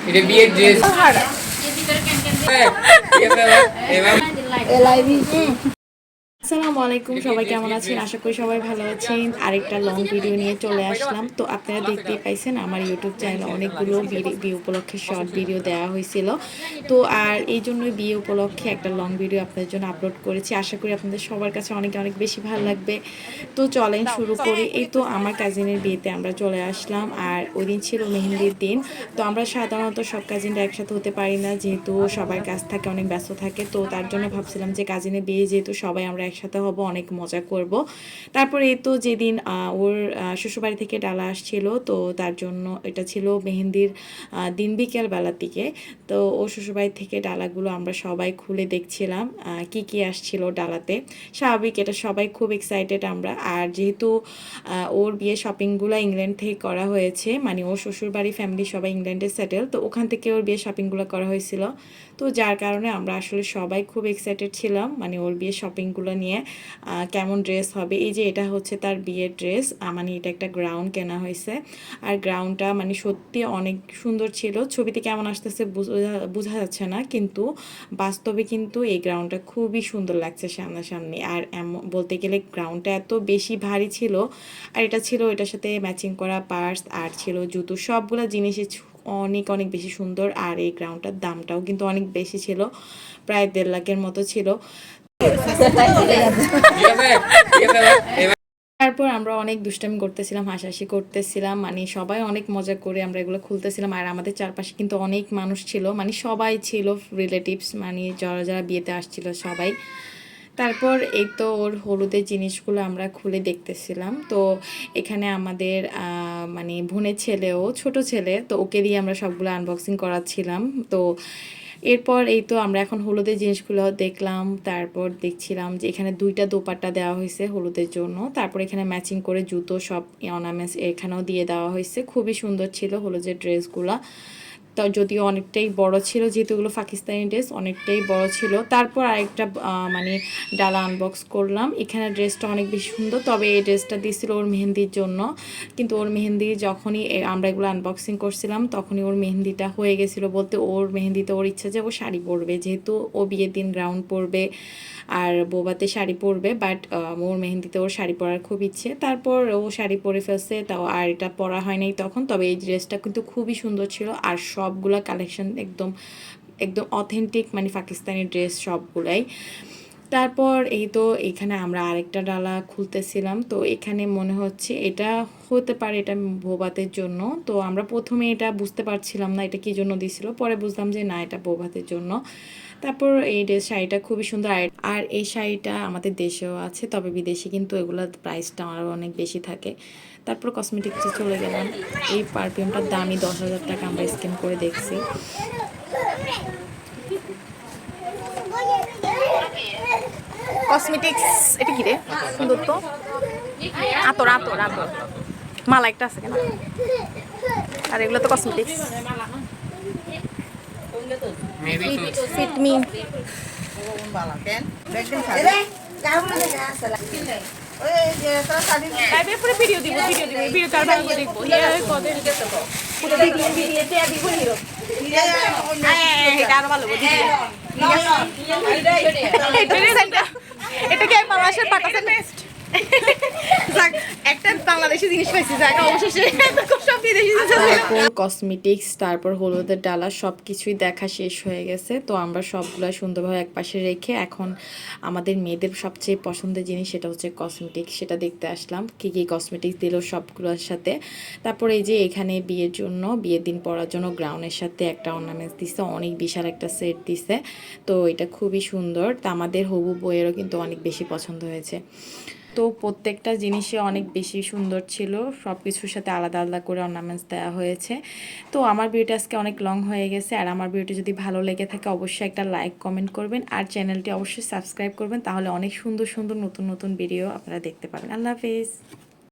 এটা বিয়ের ড্রেস আসসালামু আলাইকুম, সবাই কেমন আছেন? আশা করি সবাই ভালো আছেন। আরেকটা লং ভিডিও নিয়ে চলে আসলাম। তো আপনারা দেখতেই পাইছেন আমার ইউটিউব চ্যানেলে অনেকগুলো বিয়ে উপলক্ষে শর্ট ভিডিও দেওয়া হয়েছিল। তো আর এই জন্যই বিয়ে উপলক্ষে একটা লং ভিডিও আপনাদের জন্য আপলোড করেছি। আশা করি আপনাদের সবার কাছে অনেক অনেক বেশি ভালো লাগবে। তো চলেন শুরু করি। এই তো আমার কাজিনের বিয়েতে আমরা চলে আসলাম, আর ওই দিন ছিল মেহেন্দির দিন। তো আমরা সাধারণত সব কাজিনরা একসাথে হতে পারি না, যেহেতু সবার কাজ থাকে, অনেক ব্যস্ত থাকে। তো তার জন্য ভাবছিলাম যে কাজিনের বিয়ে যেহেতু সবাই আমরা একসাথে হব, অনেক মজা করব। তারপরে এই তো যেদিন ওর শ্বশুরবাড়ি থেকে ডালা আসছিল, তো তার জন্য এটা ছিল মেহেন্দির দিন বিকেল বেলার দিকে। তো ও শ্বশুরবাড়ি থেকে ডালাগুলো আমরা সবাই খুলে দেখছিলাম কি কি আসছিল ডালাতে। স্বাভাবিক, এটা সবাই খুব এক্সাইটেড আমরা। আর যেহেতু ওর বিয়ে শপিংগুলো ইংল্যান্ড থেকে করা হয়েছে, মানে ওর শ্বশুরবাড়ি ফ্যামিলি সবাই ইংল্যান্ডে সেটেল, তো ওখান থেকে ওর বিয়ে শপিংগুলো করা হয়েছিল। তো যার কারণে আমরা আসলে সবাই খুব এক্সাইটেড ছিলাম, মানে ওর বিয়ে শপিংগুলো নিয়ে কেমন ড্রেস হবে। এই যে এটা হচ্ছে তার বিয়ের ড্রেস, মানে এটা একটা গ্রাউন্ড কেনা হয়েছে। আর গ্রাউন্ডটা মানে সত্যি অনেক সুন্দর ছিল। ছবিতে কেমন আসতেছে বোঝা যাচ্ছে না, কিন্তু বাস্তবে কিন্তু এই গ্রাউন্ডটা খুবই সুন্দর লাগছে সামনাসামনি। আর বলতে গেলে গ্রাউন্ডটা এত বেশি ভারী ছিল, আর এটা ছিল এটার সাথে ম্যাচিং করা পার্স, আর ছিল জুতো, সবগুলো জিনিসই অনেক অনেক বেশি সুন্দর। আর এই গ্রাউন্ডটার দামটাও কিন্তু অনেক বেশি ছিল, প্রায় 1.5 লাখের মতো ছিল। তারপর আমরা অনেক দুষ্টামি করতেছিলাম, হাসাহাসি করতেছিলাম, মানে সবাই অনেক মজা করে আমরা এগুলো খুলতেছিলাম। আর আমাদের চারপাশে কিন্তু অনেক মানুষ ছিল, মানে সবাই ছিল রিলেটিভস, মানে যারা যারা বিয়েতে আসছিল সবাই। তারপর এই তো ওর হলুদের জিনিসগুলো আমরা খুলে দেখতেছিলাম। তো এখানে আমাদের মানে বোনের ছেলেও, ছোট ছেলে, তো ওকে দিয়ে আমরা সবগুলো আনবক্সিং করাচ্ছিলাম। তো এরপর এই তো আমরা এখন হলুদের জিনিসগুলো দেখলাম। তারপর দেখছিলাম যে এখানে 2টা দোপাট্টা দেওয়া হয়েছে হলুদের জন্য। তারপর এখানে ম্যাচিং করে জুতো, সব অর্নামেন্টস এখানেও দিয়ে দেওয়া হয়েছে। খুবই সুন্দর ছিল হলুদের ড্রেসগুলো। তো যদিও অনেকটাই বড় ছিল, যেহেতু এগুলো পাকিস্তানি ড্রেস, অনেকটাই বড় ছিল। তারপর আরেকটা মানে ডালা আনবক্স করলাম। এখানে ড্রেসটা অনেক বেশি সুন্দর, তবে এই ড্রেসটা দিয়েছিল ওর মেহেন্দির জন্য। কিন্তু ওর মেহেন্দি যখনই আমরা এগুলো আনবক্সিং করছিলাম, তখনই ওর মেহেন্দিটা হয়ে গেছিলো। বলতে ওর মেহেন্দিতে ওর ইচ্ছা যে ও শাড়ি পরবে, যেহেতু ও বিয়ের দিন গ্রাউন্ড পরবে আর বোবাতে শাড়ি পরবে। বাট ওর মেহেন্দিতে ওর শাড়ি পরার খুব ইচ্ছে। তারপর ও শাড়ি পরে ফেলছে, তাও আর এটা পরা হয় নাই তখন। তবে এই ড্রেসটা কিন্তু খুবই সুন্দর ছিল, আর সবগুলা কালেকশন একদম একদম অথেন্টিক, মানে পাকিস্তানি ড্রেস সবগুলাই। তারপর এই তো এখানে আমরা আরেকটা ডালা খুলতেছিলাম। তো এখানে মনে হচ্ছে এটা হতে পারে এটা বৌভাতের জন্য। তো আমরা প্রথমে এটা বুঝতে পারছিলাম না এটা কী জন্য দিছিল, পরে বুঝলাম যে না, এটা বৌভাতের জন্য। তারপর এই শাড়িটা খুবই সুন্দর। আর এই শাড়িটা আমাদের দেশেও আছে, তবে বিদেশি কিন্তু এগুলোর প্রাইসটা আরও অনেক বেশি থাকে। তারপর কসমেটিক্সে চলে গেলাম। এই পারফিউমটার দামই 10,000 টাকা, আমরা স্ক্যান করে দেখছি। কসমেটিক্স, এটা কি রে, সুন্দর তো। আতর আতর আতর মালা একটা আছে কেন? আর এগুলো তো কসমেটিক্স। Fit me. ভিডিও দিব, ভিডিও কার ভালো দেখবো। আরো ভালো এটা কি বাংলাদেশের পাঠাচ্ছেন বেস্ট। একটা বাংলাদেশি জিনিস পাইছি, অবশেষে সব বিদেশি জিনিস। কসমেটিক্স, তারপর হলুদের ডালা, সব কিছুই দেখা শেষ হয়ে গেছে। তো আমরা সবগুলো সুন্দরভাবে একপাশে রেখে এখন আমাদের মেয়েদের সবচেয়ে পছন্দের জিনিস সেটা হচ্ছে কসমেটিক্স, সেটা দেখতে আসলাম কি কি কসমেটিক্স দিল সবগুলোর সাথে। তারপর এই যে এখানে বিয়ের জন্য, বিয়ের দিন পরার জন্য গ্রাউনের সাথে একটা অর্নামেন্টস দিছে, অনেক বিশাল একটা সেট দিছে। তো এটা খুবই সুন্দর। তা আমাদের হবু বইয়েরও কিন্তু অনেক বেশি পছন্দ হয়েছে। তো প্রত্যেকটা জিনিসই অনেক বেশি সুন্দর ছিল, সব কিছুর সাথে আলাদা আলাদা করে অর্নামেন্টস দেওয়া হয়েছে। তো আমার ভিডিওটা আজকে অনেক লং হয়ে গেছে, আর আমার ভিডিওটি যদি ভালো লেগে থাকে অবশ্যই একটা লাইক কমেন্ট করবেন, আর চ্যানেলটি অবশ্যই সাবস্ক্রাইব করবেন, তাহলে অনেক সুন্দর সুন্দর নতুন নতুন ভিডিও আপনারা দেখতে পাবেন। আল্লাহ হাফেজ।